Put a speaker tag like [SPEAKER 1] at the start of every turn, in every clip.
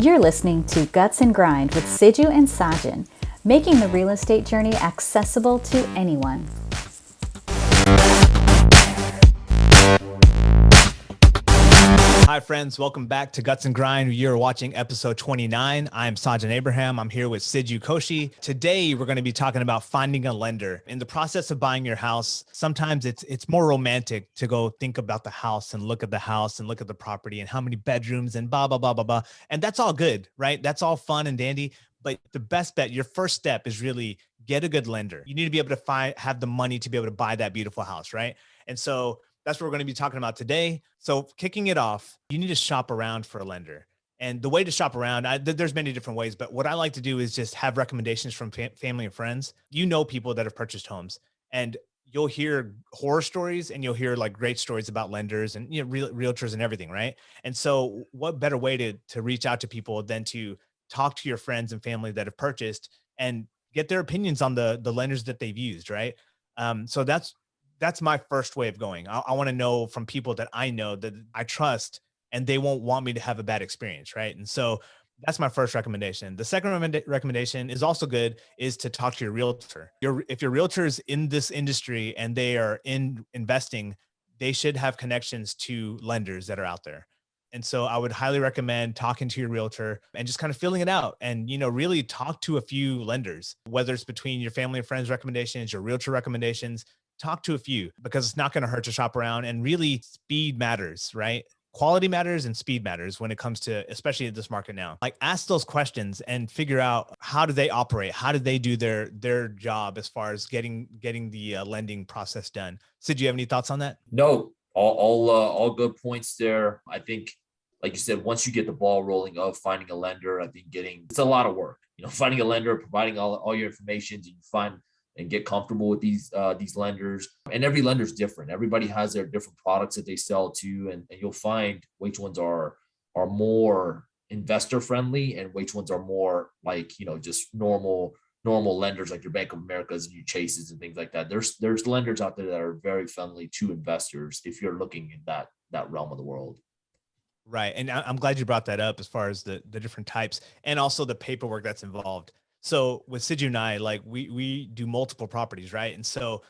[SPEAKER 1] You're listening to Guts and Grind with Siju and Sajan, making the real estate journey accessible to anyone.
[SPEAKER 2] Hi friends, welcome back to Guts and Grind. You're watching episode 29. I'm Sajan Abraham. I'm here with Siju Koshi. Today, we're going to be talking about finding a lender. In the process of buying your house, sometimes it's more romantic to go think about the house and look at the house and look at the property and how many bedrooms and blah, blah, blah, blah, blah. And that's all good, right? That's all fun and dandy. But the best bet, your first step is really get a good lender. You need to be able to have the money to be able to buy that beautiful house, right? And so that's what we're going to be talking about today. So kicking it off, you need to shop around for a lender. And the way to shop around, there's many different ways, but what I like to do is just have recommendations from family and friends. You know, people that have purchased homes, and you'll hear horror stories and you'll hear like great stories about lenders and, you know, realtors and everything, right? And so what better way to reach out to people than to talk to your friends and family that have purchased and get their opinions on the lenders that they've used, right? So that's my first way of going. I want to know from people that I know that I trust and they won't want me to have a bad experience, right? And so that's my first recommendation. The second recommendation is also good, is to talk to your realtor. If your realtor is in this industry and they are in investing, they should have connections to lenders that are out there. And so I would highly recommend talking to your realtor and just kind of feeling it out and, you know, really talk to a few lenders, whether it's between your family and friends recommendations, your realtor recommendations. Talk to a few, because it's not going to hurt to shop around, and really speed matters, right? Quality matters and speed matters when it comes to, especially in this market now. Like, ask those questions and figure out, how do they operate? How do they do their job as far as getting the lending process done? Sid, do you have any thoughts on that?
[SPEAKER 3] No, all good points there. I think, like you said, once you get the ball rolling of finding a lender, I think it's a lot of work. You know, finding a lender, providing all your information, and you find and get comfortable with these lenders. And every lender is different. Everybody has their different products that they sell to, and you'll find which ones are more investor friendly and which ones are more like, you know, just normal lenders like your Bank of America's and your Chases and things like that. There's lenders out there that are very friendly to investors if you're looking in that realm of the world.
[SPEAKER 2] Right. And I'm glad you brought that up as far as the different types and also the paperwork that's involved. So with Siju and I, like we do multiple properties, right? And so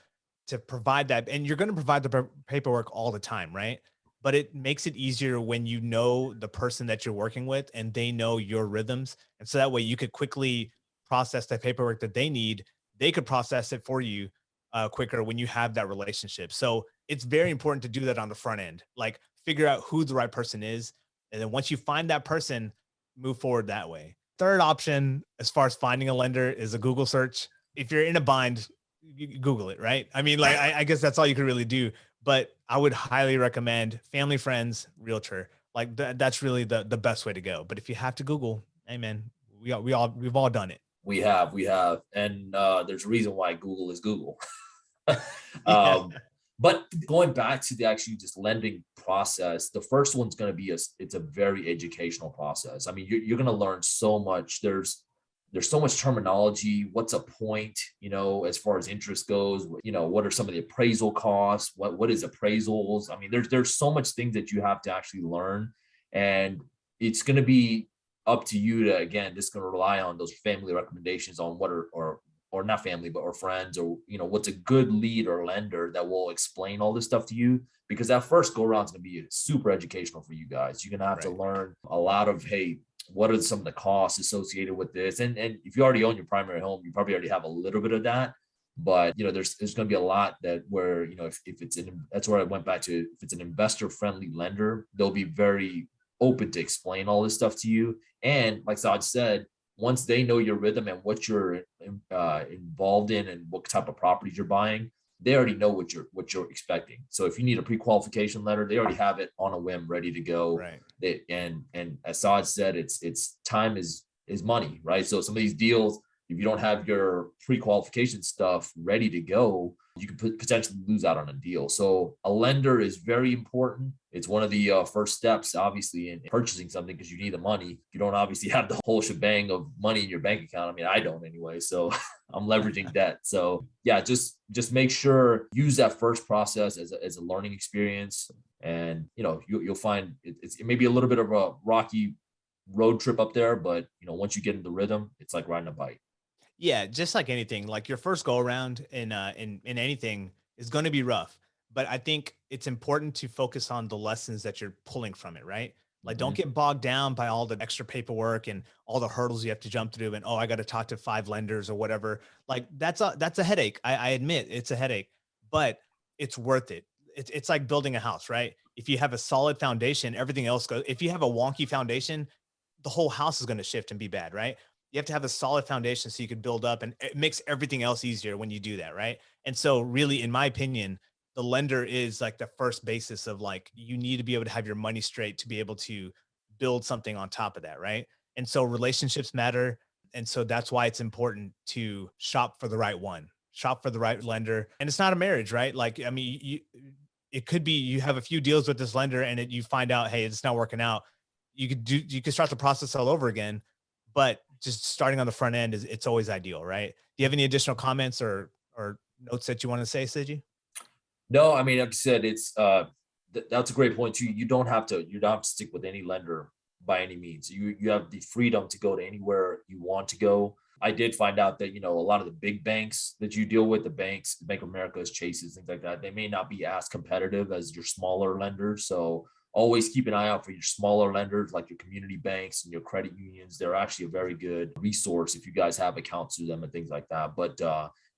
[SPEAKER 2] to provide that, and you're going to provide the paperwork all the time, right? But it makes it easier when you know the person that you're working with and they know your rhythms. And so that way you could quickly process the paperwork that they need. They could process it for you quicker when you have that relationship. So it's very important to do that on the front end, like figure out who the right person is. And then once you find that person, move forward that way. Third option, as far as finding a lender, is a Google search. If you're in a bind, you Google it, right? I mean, like, I guess that's all you could really do. But I would highly recommend family, friends, realtor. Like that's really the best way to go. But if you have to Google, hey man, we've all done it.
[SPEAKER 3] We have, and there's a reason why Google is Google.
[SPEAKER 2] Yeah.
[SPEAKER 3] But going back to the actually just lending process, the first one's going to be it's a very educational process. I mean, you're going to learn so much. There's so much terminology. What's a point, you know, as far as interest goes, you know, what are some of the appraisal costs? What is appraisals? I mean, there's so much things that you have to actually learn, and it's going to be up to you to, again, just going to rely on those family recommendations on what are, or not family, but or friends, or, you know, what's a good lead or lender that will explain all this stuff to you, because that first go around is going to be super educational for you guys. You're going to have to learn a lot of, hey, what are some of the costs associated with this? And if you already own your primary home, you probably already have a little bit of that, but, you know, there's going to be a lot that where, you know, if it's that's where I went back to, if it's an investor friendly lender, they'll be very open to explain all this stuff to you. And like Saj said, once they know your rhythm and what you're involved in and what type of properties you're buying, they already know what you're expecting. So if you need a pre-qualification letter, they already have it on a whim, ready to go.
[SPEAKER 2] Right.
[SPEAKER 3] And as Saj said, it's time is money, right? So some of these deals, if you don't have your pre-qualification stuff ready to go, you could potentially lose out on a deal. So a lender is very important. It's one of the first steps, obviously, in purchasing something, because you need the money. You don't obviously have the whole shebang of money in your bank account. I mean, I don't anyway, so I'm leveraging debt. So yeah, just make sure, use that first process as a learning experience. And, you know, you'll find it may be a little bit of a rocky road trip up there, but once you get in the rhythm, it's like riding a bike.
[SPEAKER 2] Yeah, just like anything, like your first go around in anything is going to be rough. But I think it's important to focus on the lessons that you're pulling from it, right? Like don't
[SPEAKER 3] Hmm.
[SPEAKER 2] get bogged down by all the extra paperwork and all the hurdles you have to jump through and oh, I got to talk to 5 lenders or whatever. Like that's a headache. I admit it's a headache, but it's worth it. It's like building a house, right? If you have a solid foundation, everything else goes. If you have a wonky foundation, the whole house is going to shift and be bad, right? You have to have a solid foundation so you can build up, and it makes everything else easier when you do that, right? And so really, in my opinion, the lender is like the first basis of like you need to be able to have your money straight to be able to build something on top of that, right? And so relationships matter. And so that's why it's important to shop for the right one, shop for the right lender. And it's not a marriage, right? Like, I mean, it could be you have a few deals with this lender and you find out, hey, it's not working out. You could start the process all over again, but just starting on the front end is it's always ideal, right? Do you have any additional comments or notes that you want to say, Siji?
[SPEAKER 3] No, I mean, like I said, it's that's a great point too. You don't have to stick with any lender by any means. You have the freedom to go to anywhere you want to go. I did find out that a lot of the big banks that you deal with, the banks, Bank of America's, Chases, things like that, they may not be as competitive as your smaller lenders. So always keep an eye out for your smaller lenders like your community banks and your credit unions. They're actually a very good resource if you guys have accounts through them and things like that. But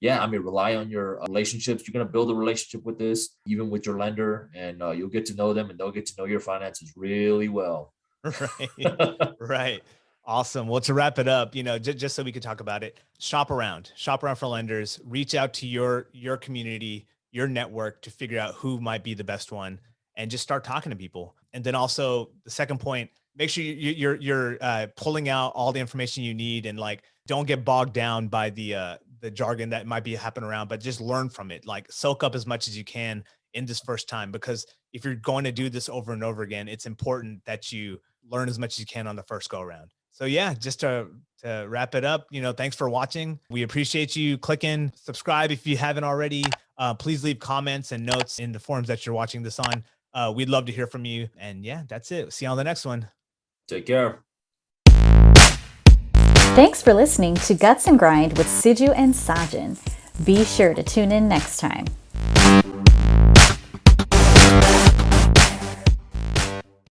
[SPEAKER 3] yeah, I mean, rely on your relationships. You're going to build a relationship with this, even with your lender, and you'll get to know them and they'll get to know your finances really well.
[SPEAKER 2] Right. Right. Awesome. Well, to wrap it up, just so we could talk about it, shop around for lenders, reach out to your community, your network to figure out who might be the best one and just start talking to people. And then also the second point, make sure you're pulling out all the information you need and like don't get bogged down by the jargon that might be happening around, but just learn from it. Like soak up as much as you can in this first time, because if you're going to do this over and over again, it's important that you learn as much as you can on the first go around. So yeah, just to wrap it up, thanks for watching. We appreciate you clicking subscribe if you haven't already. Please leave comments and notes in the forums that you're watching this on. We'd love to hear from you. And yeah, that's it. See you on the next one.
[SPEAKER 3] Take care.
[SPEAKER 1] Thanks for listening to Guts and Grind with Siju and Sajan. Be sure to tune in next time.